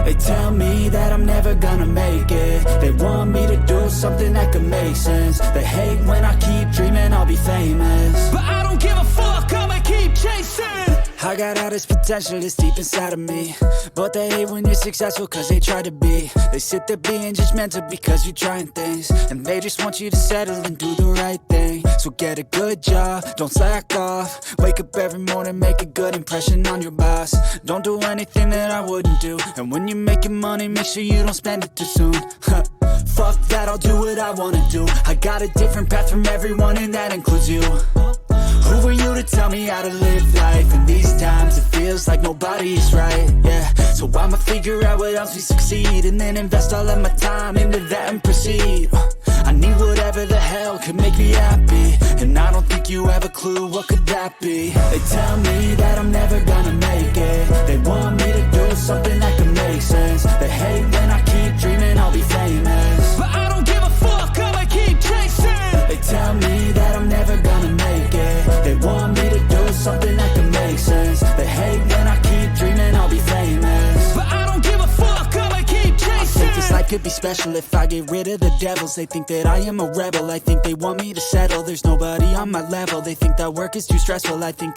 They tell me that I'm never gonna make it. They want me to do something that could make sense. They hate when I keep dreaming I'll be famous, but I don't give a fuck, I'ma keep chasing. I got all this potential that's deep inside of me, but they hate when you're successful cause they try to be. They sit there being judgmental because you're trying things, and they just want you to settle and do the right thing. So get a good job, don't slack off. Wake up every morning, make a good impression on your boss. Don't do anything that I wouldn't do, and when you're making money, make sure you don't spend it too soon. Fuck that, I'll do what I wanna do. I got a different path from everyone, and that includes you. Who are you to tell me how to live life? In these times it feels like nobody is right, yeah. So I'ma figure out what else we succeed, and then invest all of my time into that and proceed. I need whatever the hell could make me happy, and I don't think you have a clue what could that be. They tell me that I'm never gonna make it. They want me to do something that could make sense. They hate when I keep dreaming I'll be famous, but I don't give a fuck, I'ma keep chasing. They tell me that I'm never gonna make it. They want me to do something that can make sense. They hate when I keep dreaming I'll be famous, but I don't give a fuck, I'ma keep chasing. I think this life could be special if I get rid of the devils. They think that I am a rebel, I think they want me to settle. There's nobody on my level. They think that work is too stressful, I think that